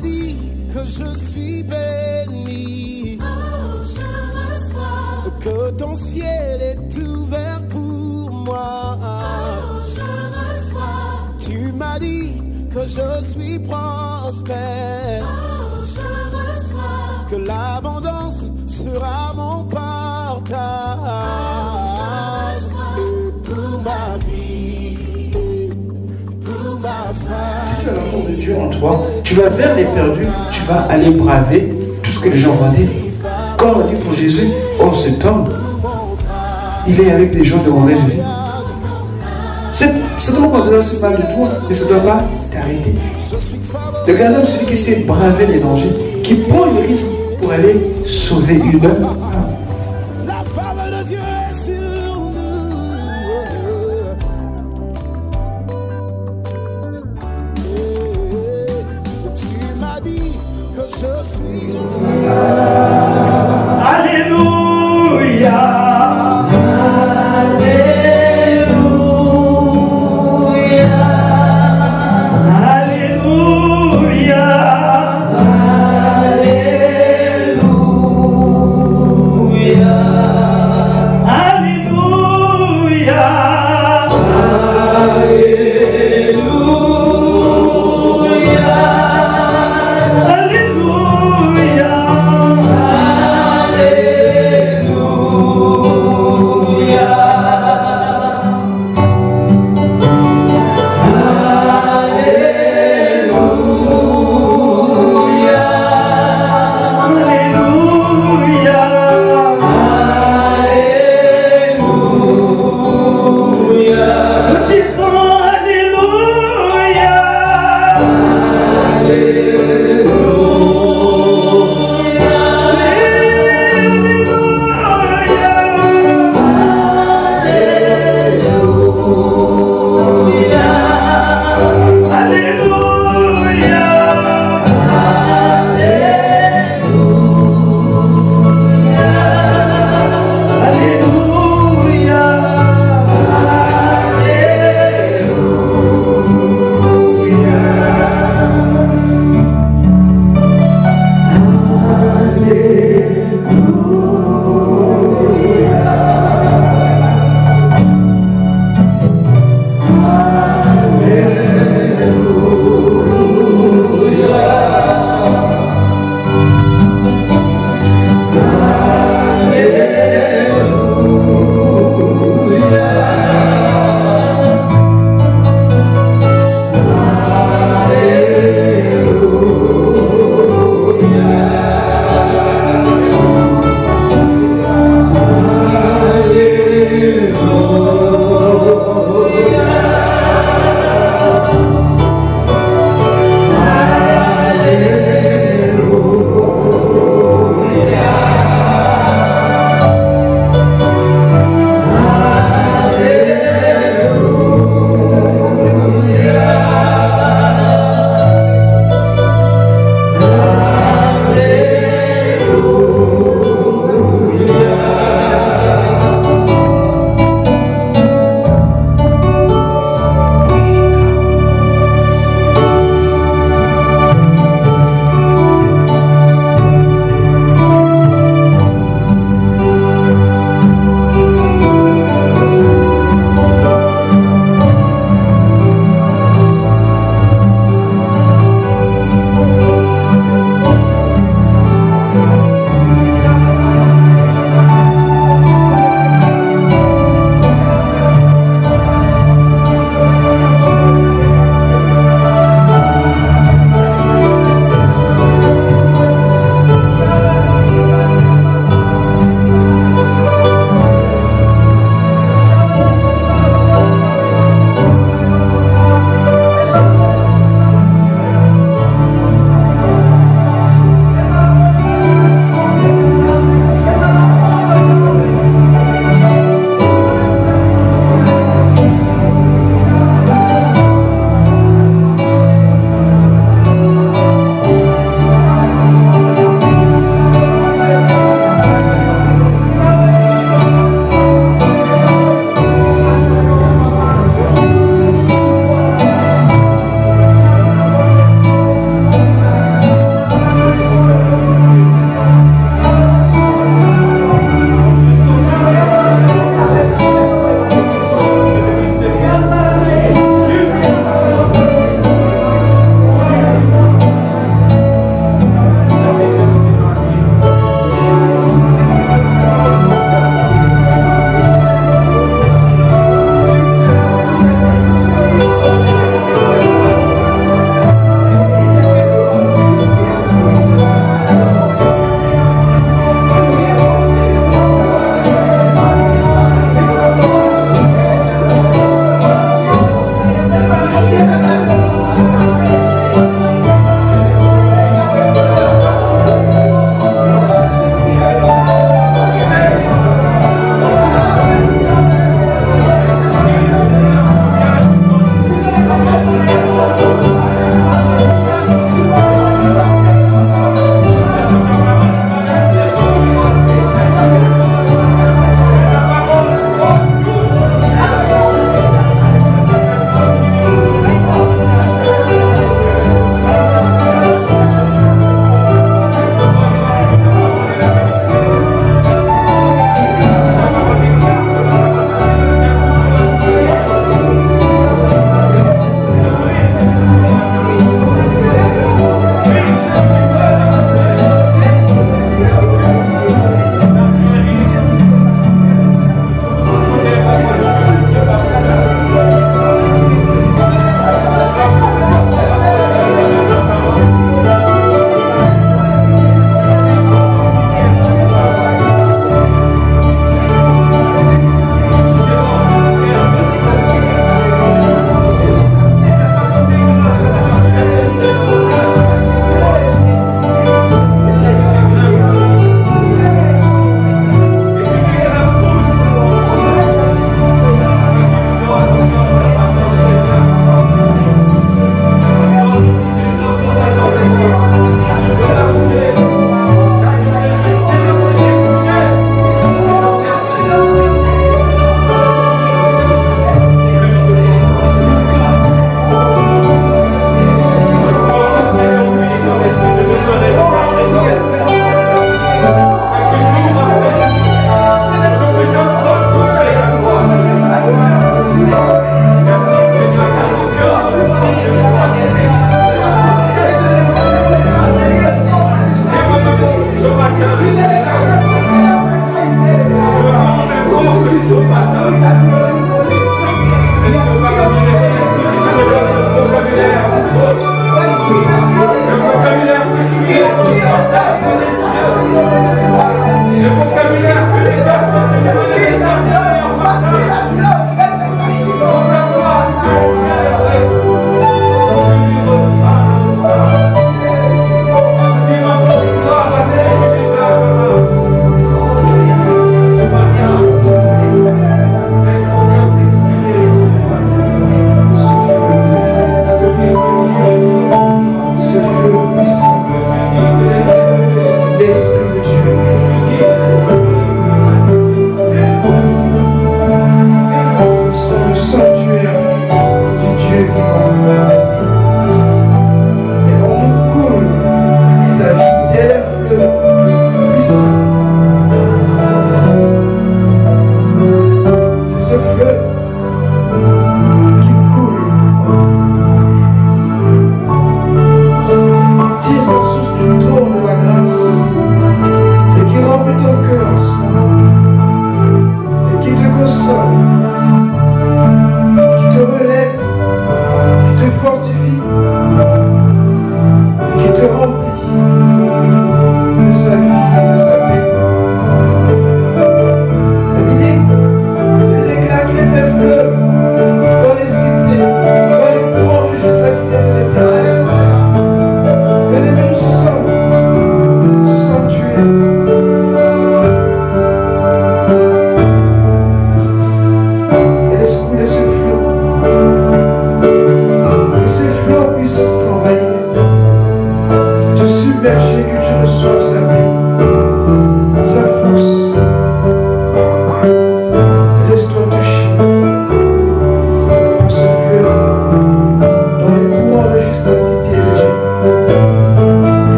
m'as dit que je suis béni, que ton ciel est ouvert pour moi. Tu m'as dit que je suis prospère, que l'abondance sera mon partage. Et pour ma vie, et pour ma femme. Si tu as l'amour de Dieu en toi, tu vas vers les perdus, tu vas aller braver tout ce que les gens vont dire. Quand on dit pour Jésus, oh cet homme, il est avec des gens de mauvaise vie. Ça doit pas se parler de toi, mais ça ne doit pas t'arrêter. Le gardien, celui qui sait braver les dangers, qui prend le risque pour aller sauver une âme. La faveur de Dieu est sur nous. Tu m'as dit que je suis Alléluia.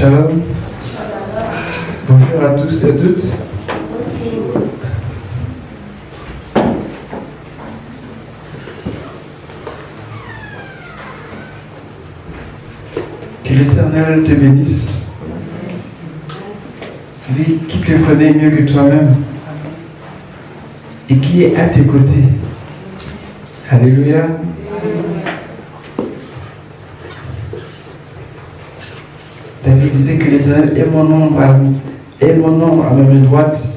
Shalom. Bonjour à tous et à toutes. Que l'Éternel te bénisse. Lui qui te connaît mieux que toi-même et qui est à tes côtés. Alléluia. David disait que l'Éternel est mon ombre à ma main droite.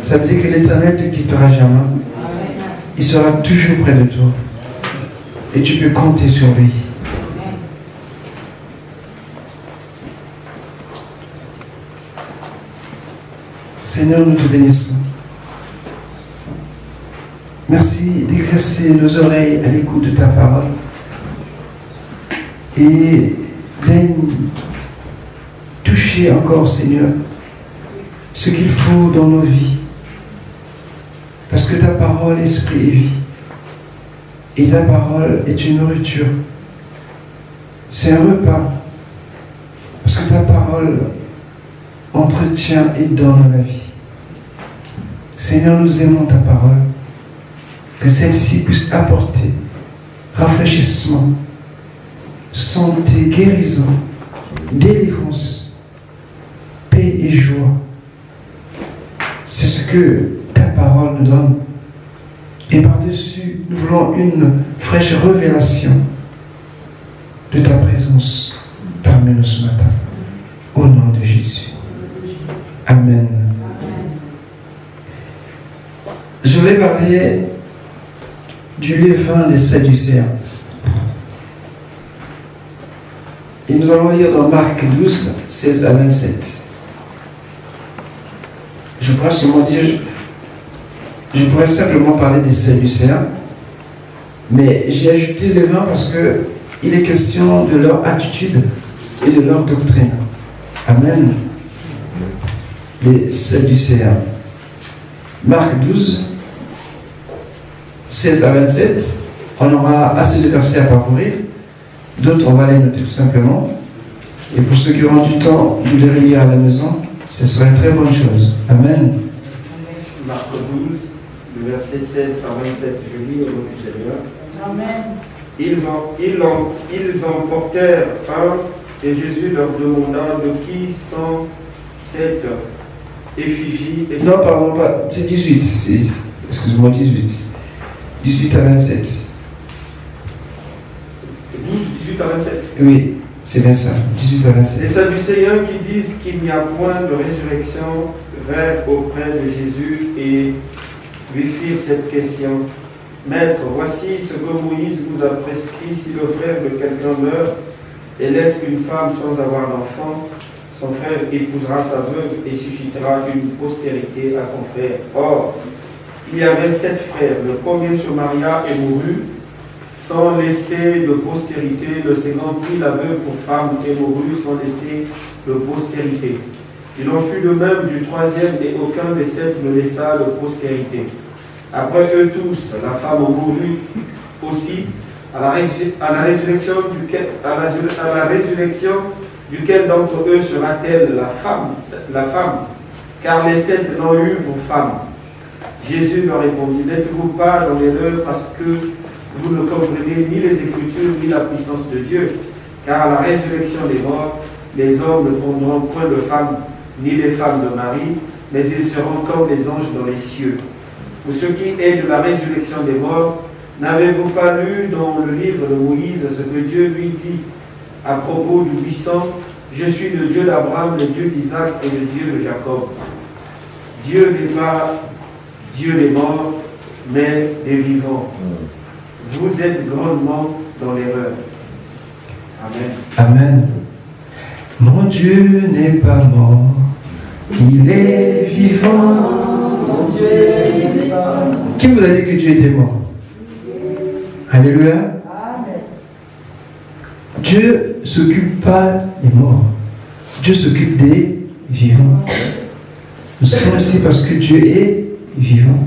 Ça veut dire que l'Éternel ne te quittera jamais. Il sera toujours près de toi. Et tu peux compter sur lui. Seigneur, nous te bénissons. Merci d'exercer nos oreilles à l'écoute de ta parole et viens toucher encore, Seigneur, ce qu'il faut dans nos vies. Parce que ta parole, esprit et vie. Et ta parole est une nourriture. C'est un repas. Parce que ta parole entretient et donne la vie. Seigneur, nous aimons ta parole. Que celle-ci puisse apporter rafraîchissement, santé, guérison, délivrance, paix et joie. C'est ce que ta parole nous donne. Et par-dessus, nous voulons une fraîche révélation de ta présence parmi nous ce matin. Au nom de Jésus. Amen. Je vais parler du levain des Sadducéens. Et nous allons lire dans Marc 12, 16 à 27. Je pourrais simplement parler des Sadducéens, mais j'ai ajouté levain parce qu'il est question de leur attitude et de leur doctrine. Amen. Les Sadducéens. Marc 12, 16 à 27, on aura assez de versets à parcourir. D'autres, on va les noter tout simplement. Et pour ceux qui auront du temps de les relire à la maison, ce serait une très bonne chose. Amen. Marc 12, le verset 16 à 27, je lis au nom du Seigneur. Amen. Ils emportèrent un, et Jésus leur demanda de qui sont cette effigie. Non, pardon, pas. C'est 18. Excuse-moi, 18. 18 à 27. 12, 18 à 27. Oui, c'est bien ça. 18 à 27. Les Sadducéens qui disent qu'il n'y a point de résurrection vinrent auprès de Jésus et lui firent cette question. Maître, voici ce que Moïse vous a prescrit: si le frère de quelqu'un meurt et laisse une femme sans avoir d'enfant, son frère épousera sa veuve et suscitera une postérité à son frère. Or, il y avait 7 frères. Le premier se maria et mourut sans laisser de postérité. Le second prit la veuve pour femme et mourut sans laisser de postérité. Il en fut de même du troisième, et aucun des 7 ne laissa de postérité. Après eux tous, la femme mourut aussi, à la résurrection duquel d'entre eux sera-t-elle la femme, car les 7 l'ont eu pour femme. Jésus leur répondit: n'êtes-vous pas dans l'erreur parce que vous ne comprenez ni les Écritures ni la puissance de Dieu? Car à la résurrection des morts, les hommes ne prendront point de femmes, ni les femmes de mari, mais ils seront comme les anges dans les cieux. Pour ce qui est de la résurrection des morts, n'avez-vous pas lu dans le livre de Moïse ce que Dieu lui dit à propos du buisson: je suis le Dieu d'Abraham, le Dieu d'Isaac et le Dieu de Jacob. Dieu n'est pas Dieu des morts, mais des vivants. Vous êtes grandement dans l'erreur. Amen. Amen. Mon Dieu n'est pas mort, il est vivant. Mon Dieu n'est pas mort. Qui vous a dit que Dieu était mort? Alléluia. Amen. Dieu ne s'occupe pas des morts. Dieu s'occupe des vivants. Nous sommes ici parce que Dieu est vivant.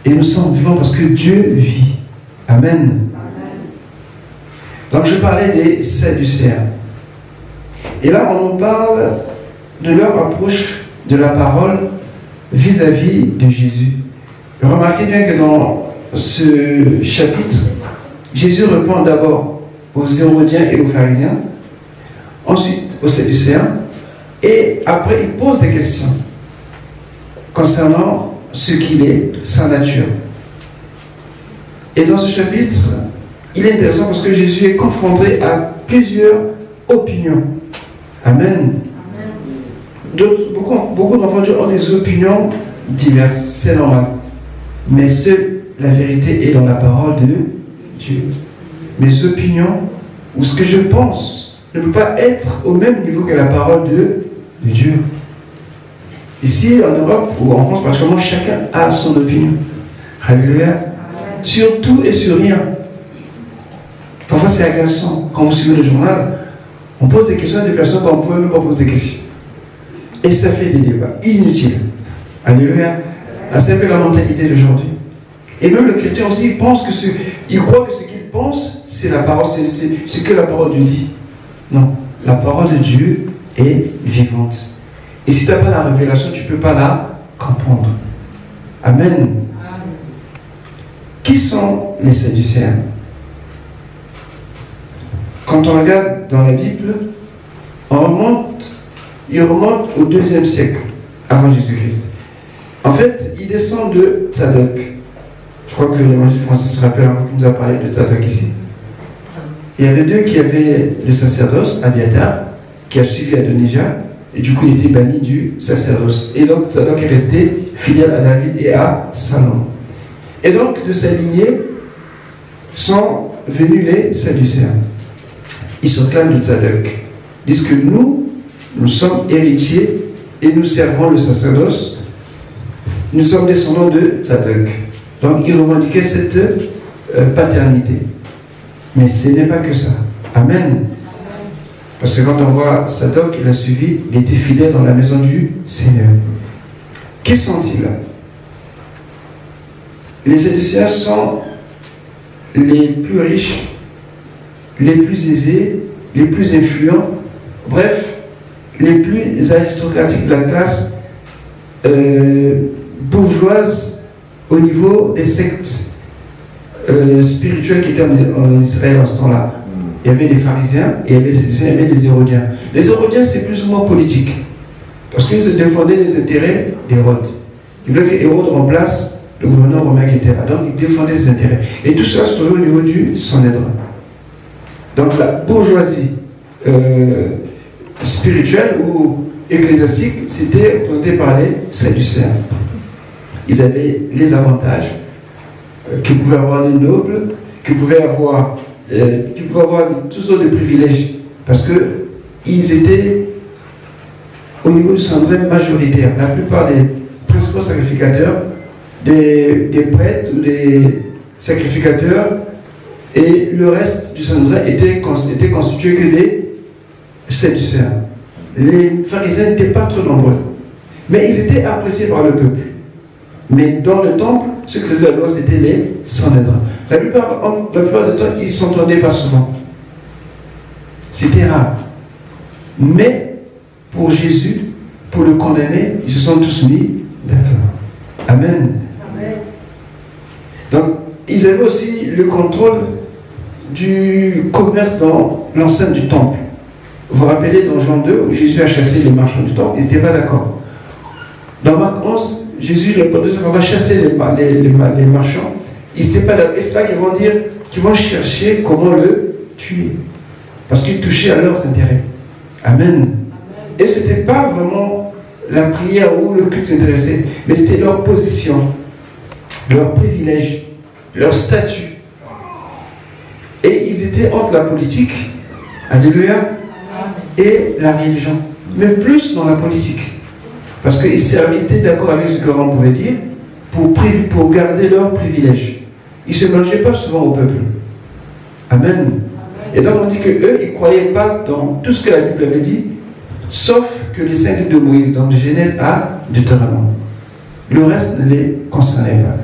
Et nous sommes vivants parce que Dieu vit. Amen. Donc je parlais des Sadducéens. Et là, on nous parle de leur approche de la parole vis-à-vis de Jésus. Remarquez bien que dans ce chapitre, Jésus répond d'abord aux Hérodiens et aux pharisiens, ensuite aux Sadducéens, et après il pose des questions concernant ce qu'il est, sa nature. Et dans ce chapitre, il est intéressant parce que Jésus est confronté à plusieurs opinions. Amen. Beaucoup d'enfants de Dieu ont des opinions diverses, c'est normal. Mais seule la vérité est dans la parole de Dieu. Mes opinions, ou ce que je pense, ne peut pas être au même niveau que la parole de Dieu. Ici, en Europe ou en France, pratiquement chacun a son opinion. Alléluia. Sur tout et sur rien. Parfois, c'est agaçant. Quand vous suivez le journal, on pose des questions à des personnes qu'on ne pouvait même pas poser des questions. Et ça fait des débats inutiles. Alléluia. C'est un peu la mentalité d'aujourd'hui. Et même le chrétien aussi, il croit que ce qu'il pense, c'est la parole, c'est ce que la parole lui dit. Non. La parole de Dieu est vivante. Et si tu n'as pas la révélation, tu ne peux pas la comprendre. Amen. Qui sont les Sadducéens? Quand on regarde dans la Bible, ils remontent au 2e siècle avant Jésus-Christ. En fait, ils descendent de Tzadok. Je crois que l'évangile français se rappelle qui nous a parlé de Tzadok ici. Il y avait deux qui avaient le sacerdoce, Abiathar, qui a suivi Adonijah, et du coup il était banni du sacerdoce. Et donc Tzadok est resté fidèle à David et à Salomon. Et donc de sa lignée sont venus les Sadducéens. Ils se clament de Tzadok. Ils disent que nous sommes héritiers et nous servons le sacerdoce. Nous sommes descendants de Tzadok. Donc ils revendiquaient cette paternité. Mais ce n'est pas que ça. Amen. Parce que quand on voit Tzadok, il a suivi, il était fidèle dans la maison du Seigneur. Qui sont-ils? Les Sadducéens sont les plus riches, les plus aisés, les plus influents, bref, les plus aristocratiques de la classe bourgeoise au niveau des sectes spirituelles qui étaient en Israël en ce temps-là. Il y avait des pharisiens, et il y avait les Sadducéens, il y avait des hérodiens. Les hérodiens, c'est plus ou moins politique, parce qu'ils se défendaient les intérêts d'Hérode. Ils voulaient que Hérode remplace le gouverneur romain qui était là. Donc, ils défendaient ses intérêts. Et tout cela se trouvait au niveau du Sanhédrin. Donc, la bourgeoisie spirituelle ou ecclésiastique, c'était représenté par les Sadducéens. Ils avaient les avantages que pouvaient avoir les nobles, que pouvaient avoir toutes sortes de privilèges, parce qu'ils étaient au niveau du Sanhédrin majoritaire. La plupart des principaux sacrificateurs, des prêtres ou des sacrificateurs, et le reste du Sanhédrin était constitué que des Sadducéens. Les pharisiens n'étaient pas trop nombreux, mais ils étaient appréciés par le peuple. Mais dans le temple, ce que faisait la loi, c'était les Sanhédrins. La plupart du temps, ils ne s'entendaient pas souvent. C'était rare. Mais pour Jésus, pour le condamner, ils se sont tous mis d'accord. Amen. Amen. Donc, ils avaient aussi le contrôle du commerce dans l'enceinte du temple. Vous vous rappelez dans Jean 2, où Jésus a chassé les marchands du temple, ils n'étaient pas d'accord. Dans Marc 11, Jésus, le on va chasser les marchands. Ils n'étaient pas d'accord. Et c'est là qu'ils vont dire, qu'ils vont chercher comment le tuer. Parce qu'ils touchaient à leurs intérêts. Amen. Amen. Et ce n'était pas vraiment la prière ou le culte s'intéressait, mais c'était leur position, leur privilège, leur statut. Et ils étaient entre la politique, alléluia, et la religion. Mais plus dans la politique. Parce qu'ils étaient d'accord avec ce que l'on pouvait dire pour garder leurs privilèges. Ils ne se mélangeaient pas souvent au peuple. Amen. Et donc on dit qu'eux, ils ne croyaient pas dans tout ce que la Bible avait dit, sauf que les 5 livres de Moïse, donc de Genèse à Deutéronome. Le reste ne les concernait pas.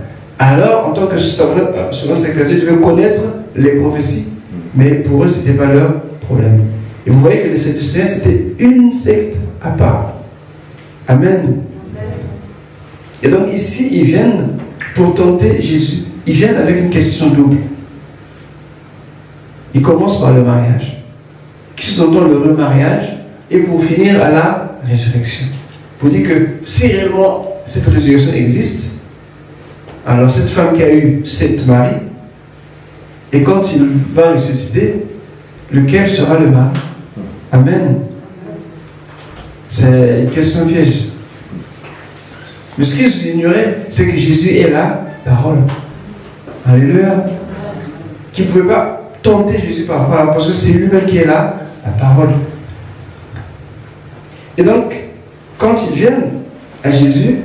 Alors, en tant que souverain sacrificateur, ils devaient connaître les prophéties, mais pour eux, ce n'était pas leur problème. Et vous voyez que les Sadducéens, c'était une secte à part. Amen. Et donc ici, ils viennent pour tenter Jésus. Ils viennent avec une question double. Ils commencent par le mariage, qui sous-entend le remariage, et pour finir à la résurrection. Pour dire que si réellement cette résurrection existe, alors cette femme qui a eu 7 maris, et quand il va ressusciter, lequel sera le mari? Amen. C'est une question piège. Mais ce qu'ils ignoraient, c'est que Jésus est la parole. Alléluia. Qui ne pouvait pas tenter Jésus par rapport à la, parce que c'est lui-même qui est là, la parole. Et donc, quand ils viennent, à Jésus,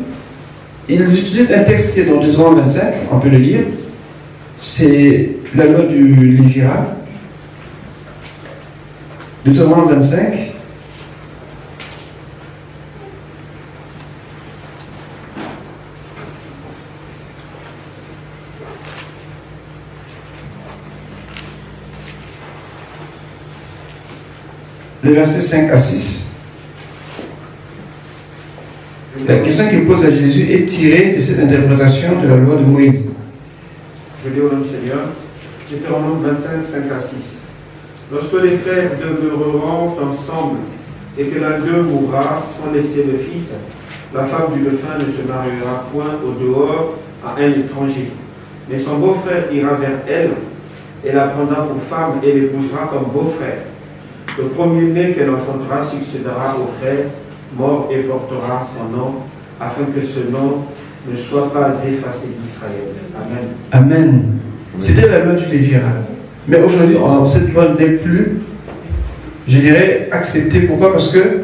ils utilisent un texte qui est dans Deutéronome 25, on peut le lire. C'est la loi du Lévirat. Deutéronome 25. Le verset 5 à 6. La question qu'il pose à Jésus est tirée de cette interprétation de la loi de Moïse. Je lis au nom du Seigneur. Deutéronome 25, 5 à 6. Lorsque les frères demeureront ensemble et que l'un d'eux mourra sans laisser de fils, la femme du défunt ne se mariera point au dehors à un étranger. Mais son beau-frère ira vers elle et la prendra pour femme et l'épousera comme beau-frère. Le premier-né qu'elle enfantera succédera au frère mort et portera son nom, afin que ce nom ne soit pas effacé d'Israël. Amen. Amen. C'était la loi du Lévirat. Mais aujourd'hui, cette loi n'est plus, je dirais, acceptée. Pourquoi? Parce que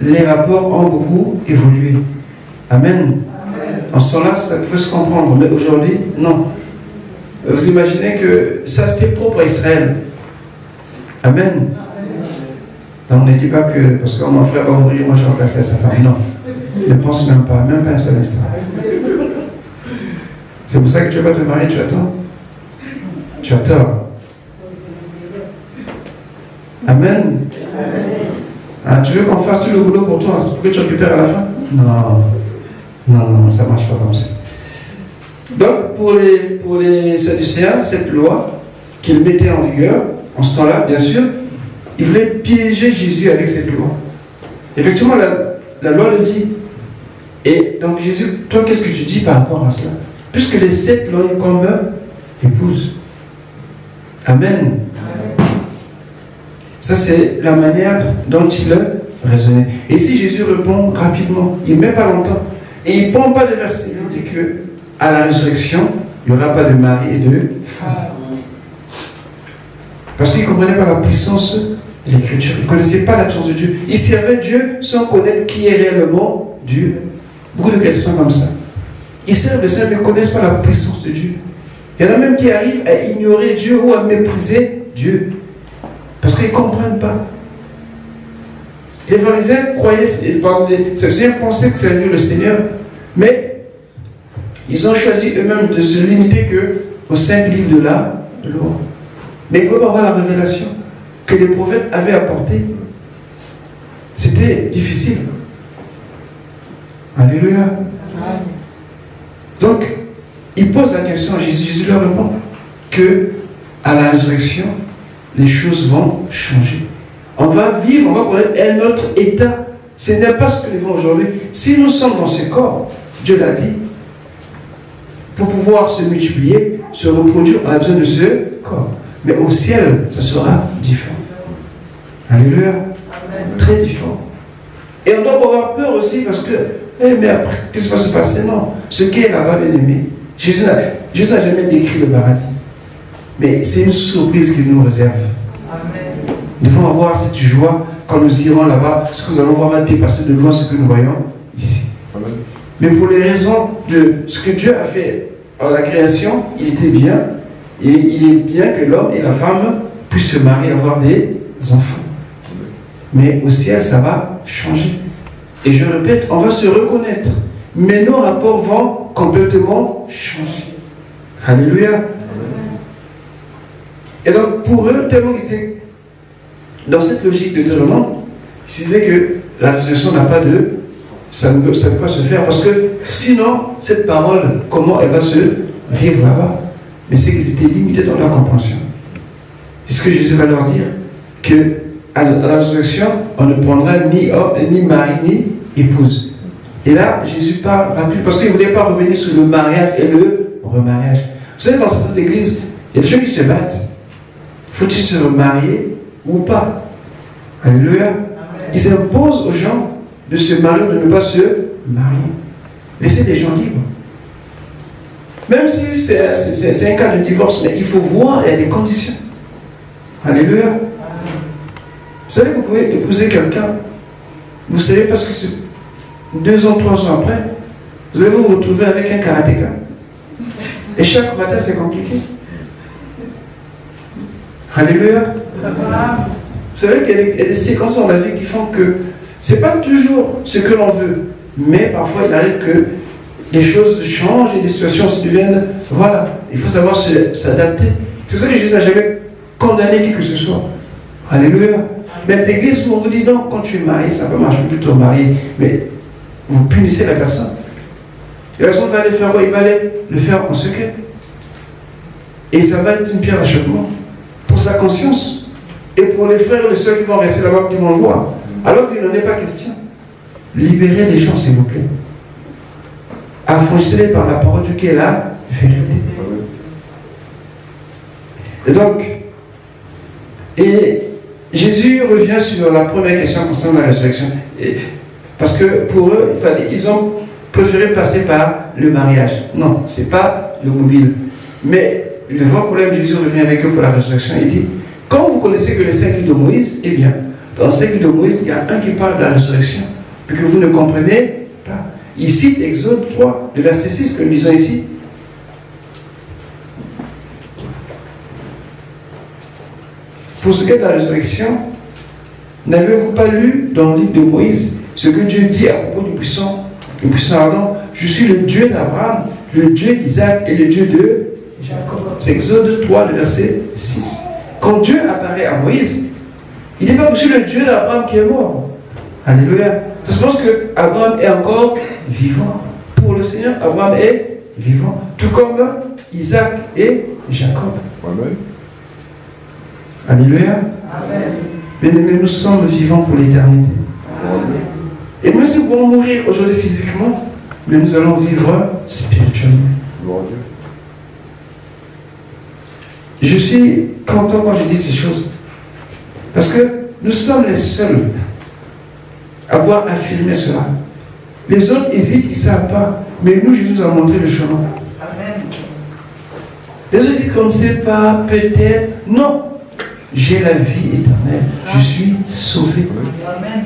les rapports ont beaucoup évolué. Amen. En ce temps-là, ça peut se comprendre. Mais aujourd'hui, non. Vous imaginez que ça, c'était propre à Israël. Amen. Donc ne dis pas que, parce que mon frère va mourir, moi je vais remplacer sa femme. Non. Ne pense même pas un seul instant. C'est pour ça que tu ne vas pas te marier, tu attends. Tu as tort. Amen. Ah, tu veux qu'on fasse tout le boulot pour toi, c'est pour que tu récupères à la fin? Non, ça ne marche pas comme ça. Donc, pour les Sadducéens, cette loi qu'ils mettaient en vigueur, en ce temps-là, bien sûr, ils voulaient piéger Jésus avec cette loi. Effectivement, la loi le dit. Et donc, Jésus, toi, qu'est-ce que tu dis par rapport à cela? Puisque les 7 l'ont eu comme épouse. Amen. Ça, c'est la manière dont il raisonnait. Et si Jésus répond rapidement, il ne met pas longtemps, et il ne prend pas de verset, il dit que à la résurrection, il n'y aura pas de mari et de femme. Parce qu'il ne comprenait pas la puissance de l'Écriture. Il ne connaissait pas l'absence de Dieu. Il servait Dieu sans connaître qui est réellement Dieu. Beaucoup de chrétiens comme ça. Ils servent le Seigneur mais ne connaissent pas la puissance de Dieu. Il y en a même qui arrivent à ignorer Dieu ou à mépriser Dieu. Parce qu'ils ne comprennent pas. Les pharisiens croyaient, c'est un pensaient que servir le Seigneur, mais ils ont choisi eux-mêmes de se limiter qu'aux 5 livres de la loi. Mais ils peuvent avoir la révélation que les prophètes avaient apportée. C'était difficile. Alléluia. Donc, ils posent la question à Jésus. Jésus leur répond que à la résurrection, les choses vont changer. On va vivre, on va connaître un autre état. Ce n'est pas ce que nous vivons aujourd'hui. Si nous sommes dans ce corps, Dieu l'a dit, pour pouvoir se multiplier, se reproduire, on a besoin de ce corps. Mais au ciel, ça sera différent. Alléluia. Amen. Très différent. Et on doit avoir peur aussi parce que, mais après, qu'est-ce qui va se passer? Non. Ce qui est là-bas, l'ennemi, Jésus n'a jamais décrit le paradis. Mais c'est une surprise qu'il nous réserve. Amen. Nous devons avoir cette joie quand nous irons là-bas, parce que nous allons voir dépasser de loin ce que nous voyons ici. Amen. Mais pour les raisons de ce que Dieu a fait à la création, il était bien. Et il est bien que l'homme et la femme puissent se marier et avoir des enfants. Mais au ciel, ça va changer. Et je répète, on va se reconnaître. Mais nos rapports vont complètement changer. Alléluia. Et donc, pour eux, tellement ils étaient dans cette logique de tournement, ils disaient que la résurrection n'a pas de... Ça ne peut pas se faire. Parce que sinon, cette parole, comment elle va se vivre là-bas? Mais c'est qu'ils étaient limités dans leur compréhension. C'est ce que Jésus va leur dire, qu'à la résurrection, on ne prendra ni homme, ni mari, ni épouse. Et là, Jésus parle rapide, parce qu'il ne voulait pas revenir sur le mariage et le remariage. Vous savez, dans certaines églises, il y a des gens qui se battent. Faut-il se remarier ou pas? Alléluia. Ils imposent aux gens de se marier ou de ne pas se marier. Laissez les gens libres. Même si c'est un cas de divorce, mais il faut voir, il y a des conditions. Alléluia. Vous savez que vous pouvez épouser quelqu'un, vous savez parce que 2 ans, 3 ans après, vous allez vous retrouver avec un karatéka. Et chaque matin, c'est compliqué. Alléluia. Vous savez qu'il y a des séquences dans la vie qui font que ce n'est pas toujours ce que l'on veut, mais parfois il arrive que des choses changent et des situations se deviennent. Voilà, il faut savoir s'adapter. C'est pour ça que Jésus n'a jamais condamné qui que ce soit. Alléluia. Même les églises où on vous dit non, quand tu es marié, ça peut marcher plutôt marié, mais vous punissez la personne. Et la personne va aller faire quoi? Il va aller le faire en secret. Et ça va être une pierre d'achoppement pour sa conscience. Et pour les frères et les sœurs qui vont rester là-bas, qui vont le voir. Alors qu'il n'en est pas question. Libérez les gens, s'il vous plaît. Affranchissez-les par la parole de Dieu qui est la vérité. Et donc, Jésus revient sur la première question concernant la résurrection. Parce que pour eux, ils ont préféré passer par le mariage. Non, ce n'est pas le mobile. Mais le vrai problème, Jésus revient avec eux pour la résurrection. Il dit, quand vous connaissez que le siècle de Moïse, eh bien, dans le siècle de Moïse, il y a un qui parle de la résurrection, puis que vous ne comprenez pas. Il cite Exode 3, le verset 6 que nous lisons ici. Pour ce qui est de la résurrection, n'avez-vous pas lu dans le livre de Moïse ce que Dieu dit à propos du puissant Adam? Je suis le Dieu d'Abraham, le Dieu d'Isaac et le Dieu de Jacob. C'est Exode 3, le verset 6. Quand Dieu apparaît à Moïse, il n'est pas aussi le Dieu d'Abraham qui est mort. Alléluia. Ça se pense qu'Abraham est encore vivant. Pour le Seigneur, Abraham est vivant. Tout comme Isaac et Jacob. Amen. Alléluia. Amen. Bien-aimés, nous sommes vivants pour l'éternité. Et même si nous pouvons mourir aujourd'hui physiquement, mais nous allons vivre spirituellement. Je suis content quand je dis ces choses. Parce que nous sommes les seuls à avoir affirmé cela. Les autres hésitent, ils ne savent pas. Mais nous, Jésus nous a montré le chemin. Amen. Les autres disent qu'on ne sait pas, peut-être. Non. J'ai la vie éternelle. Je suis sauvé. Amen.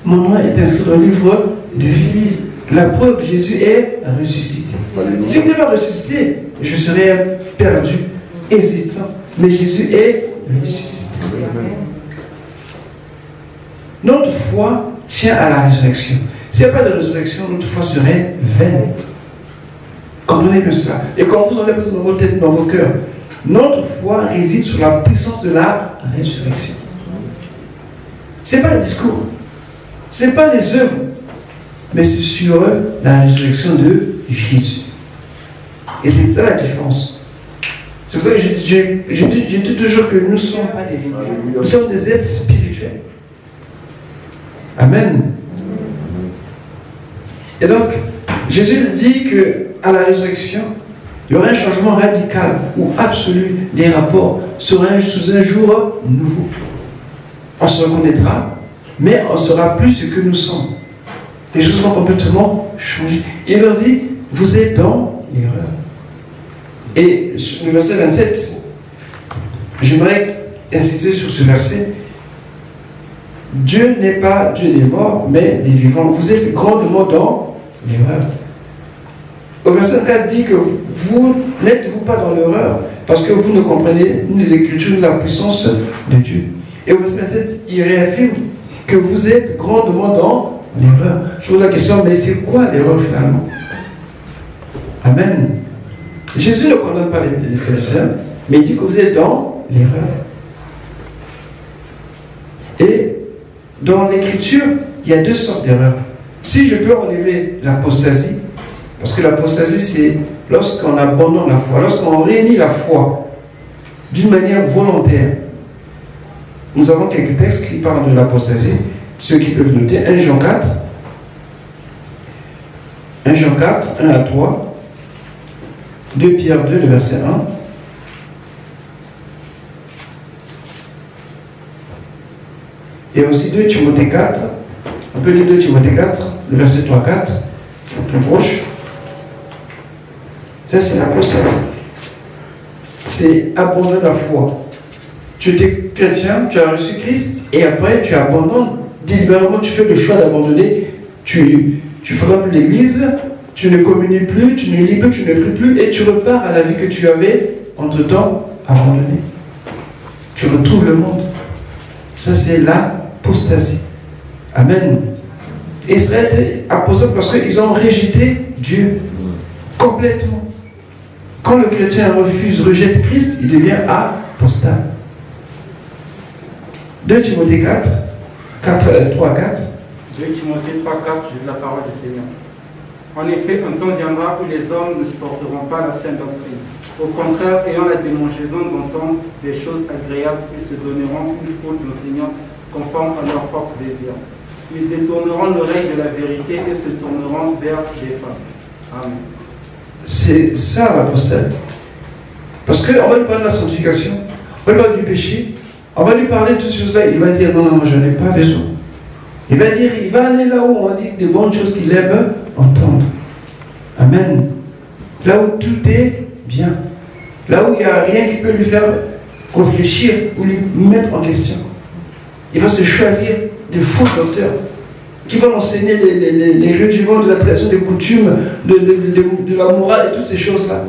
Mon nom est inscrit dans le livre de vie. La preuve, Jésus est ressuscité. S'il n'était pas ressuscité, je serais perdu, hésitant. Mais Jésus est ressuscité. Notre foi tient à la résurrection. S'il n'y a pas de résurrection, notre foi serait vaine. Comprenez bien cela. Et quand vous en avez besoin dans vos têtes, dans vos cœurs, notre foi réside sur la puissance de la résurrection. Ce n'est pas le discours. Ce n'est pas les œuvres. Mais c'est sur la résurrection de Jésus. Et c'est ça la différence. C'est pour ça que je dis toujours que nous ne sommes pas des religieux. Nous sommes des êtres spirituels. Amen. Et donc, Jésus dit qu'à la résurrection, il y aura un changement radical ou absolu des rapports sous un jour nouveau. On se reconnaîtra, mais on ne sera plus ce que nous sommes. Les choses vont complètement changer. Il leur dit, vous êtes dans l'erreur. Et le verset 27, j'aimerais insister sur ce verset. Dieu n'est pas Dieu des morts, mais des vivants. Vous êtes grandement dans l'erreur. Au verset 4 dit que vous n'êtes-vous pas dans l'erreur parce que vous ne comprenez ni les Écritures ni la puissance de Dieu. Et au verset 27, il réaffirme que vous êtes grandement dans l'erreur. Je pose la question, mais c'est quoi l'erreur finalement? Amen. Jésus ne condamne pas les Sadducéens, mais il dit que vous êtes dans l'erreur. Et dans l'Écriture, il y a deux sortes d'erreurs. Si je peux enlever l'apostasie, parce que l'apostasie, c'est lorsqu'on abandonne la foi, lorsqu'on réunit la foi d'une manière volontaire. Nous avons quelques textes qui parlent de l'apostasie. Ceux qui peuvent noter, 1 Jean 4, 1 Jean 4, 1 à 3, 2 Pierre 2, le verset 1. Et aussi 2 Timothée 4, on peut lire 2 Timothée 4, le verset 3 à 4, c'est plus proche. Ça, c'est l'apostasie. C'est abandonner la foi. Tu étais chrétien, tu as reçu Christ, et après tu abandonnes délibérément, tu fais le choix d'abandonner, tu feras plus l'église, tu ne communies plus, tu ne lis plus, tu ne pries plus, et tu repars à la vie que tu avais entre-temps abandonnée. Tu retrouves le monde. Ça, c'est l'apostasie. Amen. Israël était apostat parce qu'ils ont rejeté Dieu complètement. Quand le chrétien rejette Christ, il devient apostat. 2 Timothée 3 à 4. 2 Timothée 3, 4, j'ai la parole du Seigneur. En effet, un temps viendra où les hommes ne supporteront pas la sainte doctrine. Au contraire, ayant la démangeaison d'entendre des choses agréables, ils se donneront une foule d'enseignants conformes à leur propre désir. Ils détourneront l'oreille de la vérité et se tourneront vers des femmes. Amen. C'est ça l'apostate. Parce qu'on va lui parler de la sanctification, on va lui parler du péché, on va lui parler de toutes ces choses-là, il va dire non, je n'en ai pas besoin. Il va aller là où on dit des bonnes choses qu'il aime entendre. Amen. Là où tout est bien. Là où il n'y a rien qui peut lui faire réfléchir ou lui mettre en question. Il va se choisir des faux docteurs qui vont enseigner les rudiments de la tradition, des coutumes, de la morale et toutes ces choses-là.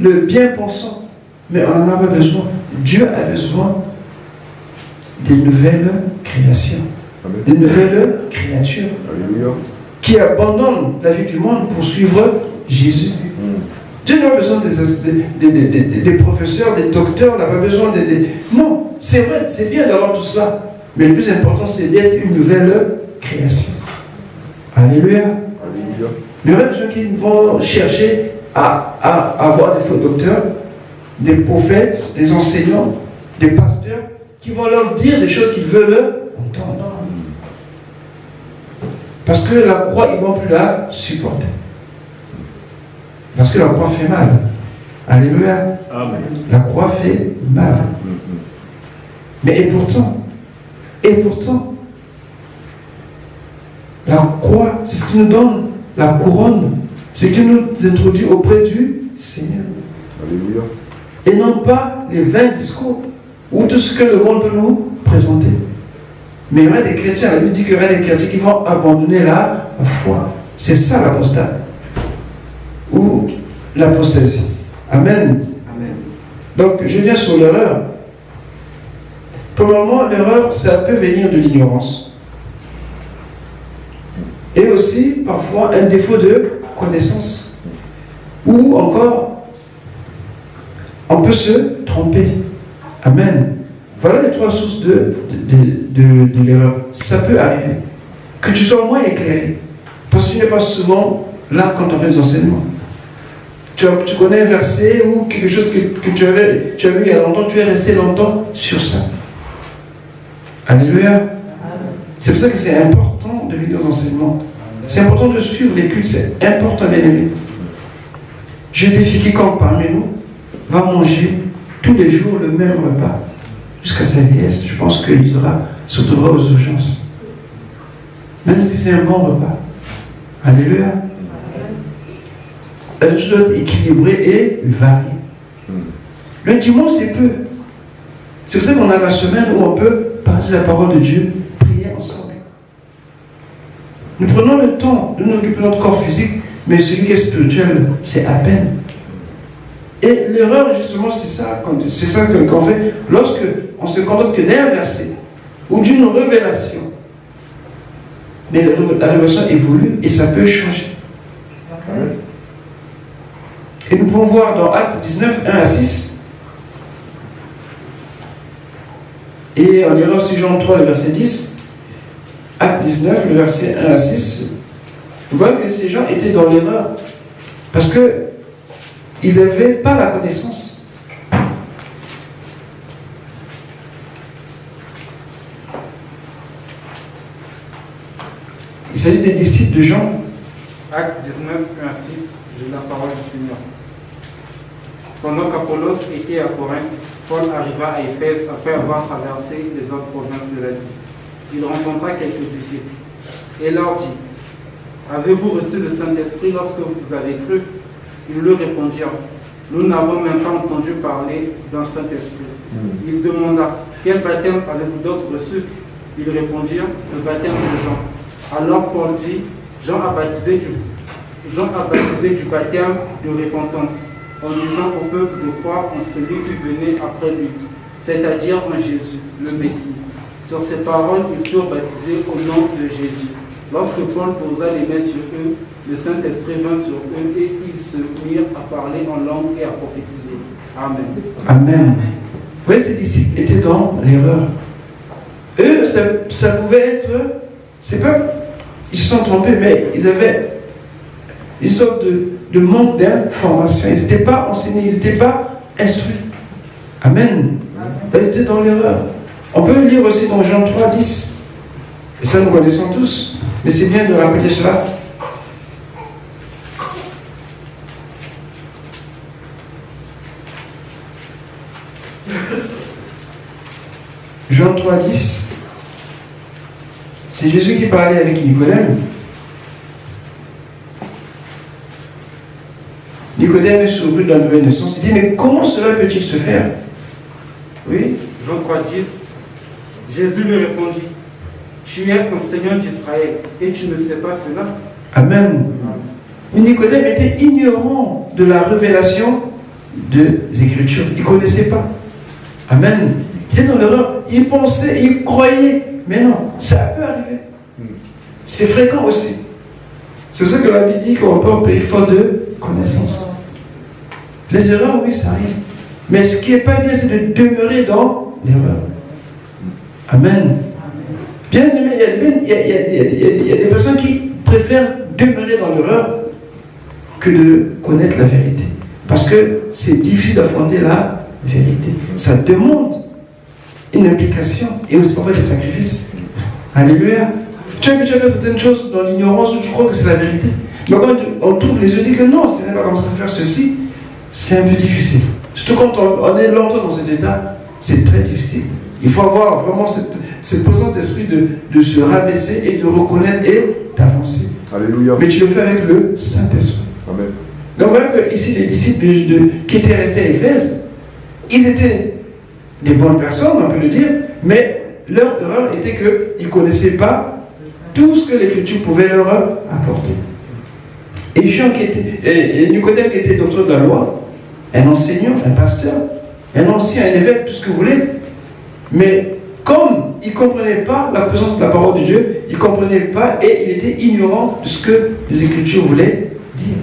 Le bien-pensant. Mais on n'en a pas besoin. Dieu a besoin des nouvelles créations. Amen. Des nouvelles créatures. Alléluia. Qui abandonnent la vie du monde pour suivre Jésus. Dieu n'a pas besoin des professeurs, des docteurs, n'a pas besoin Non, c'est vrai, c'est bien d'avoir tout cela. Mais le plus important, c'est d'être une nouvelle création. Alléluia. Alléluia. Mais il y aura des gens qui vont chercher à avoir des faux docteurs, des prophètes, des enseignants, des pasteurs, qui vont leur dire des choses qu'ils veulent entendre. Parce que la croix, ils ne vont plus la supporter. Parce que la croix fait mal. Alléluia. Amen. La croix fait mal. Mais et pourtant, la croix, c'est ce qui nous donne la couronne. C'est ce qui nous introduit auprès du Seigneur. Alléluia. Et non pas les vains discours ou tout ce que le monde peut nous présenter. Mais il y aura des chrétiens, la Bible dit qu'il y aura des chrétiens qui vont abandonner la foi. C'est ça l'apostat. Ou l'apostasie. Amen. Amen. Donc, je viens sur l'erreur. Premièrement, l'erreur, ça peut venir de l'ignorance. Et aussi, parfois, un défaut de connaissance. Ou encore, on peut se tromper. Amen. Voilà les 3 sources de l'erreur. Ça peut arriver. Que tu sois moins éclairé. Parce que tu n'es pas souvent là quand on fait des enseignements. Tu connais un verset ou quelque chose que tu as vu il y a longtemps, tu es resté longtemps sur ça. Alléluia. C'est pour ça que c'est important de venir aux enseignements. C'est important de suivre les cultes, c'est important, bien aimé. Je défie quiconque parmi nous va manger tous les jours le même repas jusqu'à sa vieillesse. Je pense qu'il se retrouvera aux urgences. Même si c'est un bon repas. Alléluia. La chose doit être équilibrée et variée. Le dimanche, c'est peu. C'est pour ça qu'on a la semaine où on peut partager la parole de Dieu, prier ensemble. Nous prenons le temps de nous occuper de notre corps physique, mais celui qui est spirituel, c'est à peine. Et l'erreur, justement, c'est ça qu'on fait lorsque on se contente que d'un verset ou d'une révélation. Mais la révélation évolue et ça peut changer. Et nous pouvons voir dans Actes 19, 1 à 6. Et on ira aussi Jean 3, le verset 10. Actes 19, le verset 1 à 6. On voit que ces gens étaient dans l'erreur. Parce qu'ils n'avaient pas la connaissance. Il s'agit des disciples de Jean. Actes 19, 1 à 6, j'ai la parole du Seigneur. Pendant qu'Apollos était à Corinthe, Paul arriva à Éphèse après avoir traversé les autres provinces de l'Asie. Il rencontra quelques disciples et leur dit: avez-vous reçu le Saint-Esprit lorsque vous avez cru? Ils lui répondirent: nous n'avons même pas entendu parler d'un Saint-Esprit. Il demanda: quel baptême avez-vous d'autre reçu? Ils répondirent: le baptême de Jean. Alors Paul dit: Jean a baptisé du baptême de repentance, en disant au peuple de croire en celui qui venait après lui, c'est-à-dire en Jésus, le Messie. Sur ces paroles, ils furent baptisés au nom de Jésus. Lorsque Paul posa les mains sur eux, le Saint-Esprit vint sur eux et ils se mirent à parler en langue et à prophétiser. Amen. Amen. Vous voyez, ces disciples étaient dans l'erreur. Eux, ça pouvait être, c'est pas, ils se sont trompés, mais ils avaient une sorte de manque d'information. Ils n'étaient pas enseignés, ils n'étaient pas instruits. Amen. Ils étaient dans l'erreur. On peut lire aussi dans Jean 3, 10. Et ça, nous connaissons tous. Mais c'est bien de rappeler cela. Jean 3, 10. C'est Jésus qui parlait avec Nicodème. Nicodème est surpris de la nouvelle naissance. Il dit, mais comment cela peut-il se faire? Oui. Jean 3, 10. Jésus lui répondit, tu es enseignant d'Israël et tu ne sais pas cela? Amen. Mais Nicodème était ignorant de la révélation des Écritures. Il ne connaissait pas. Amen. Il était dans l'erreur. Il pensait, il croyait. Mais non, ça peut arriver. C'est fréquent aussi. C'est pour ça que la Bible dit qu'on peut opérer faute de connaissance. Les erreurs, oui, ça arrive. Mais ce qui n'est pas bien, c'est de demeurer dans l'erreur. Amen. Bien aimé, il y a des personnes qui préfèrent demeurer dans l'erreur que de connaître la vérité. Parce que c'est difficile d'affronter la vérité. Ça demande une implication et aussi parfois des sacrifices. Alléluia. Tu as déjà fait certaines choses dans l'ignorance où tu crois que c'est la vérité. Mais quand on trouve les yeux, dit que non, ce n'est pas comme ça faire ceci, c'est un peu difficile. Surtout quand on est longtemps dans cet état, c'est très difficile. Il faut avoir vraiment cette présence d'esprit de se rabaisser et de reconnaître et d'avancer. Alléluia. Mais tu le fais avec le Saint-Esprit. Amen. Donc voilà que ici les disciples qui étaient restés à Éphèse, ils étaient des bonnes personnes, on peut le dire, mais leur erreur était qu'ils ne connaissaient pas tout ce que l'Écriture pouvait leur apporter. Et Jean et Nicodème qui était docteur de la loi, un enseignant, un pasteur, un ancien, un évêque, tout ce que vous voulez, mais comme il ne comprenait pas la présence de la parole de Dieu, il ne comprenait pas et il était ignorant de ce que les Écritures voulaient dire.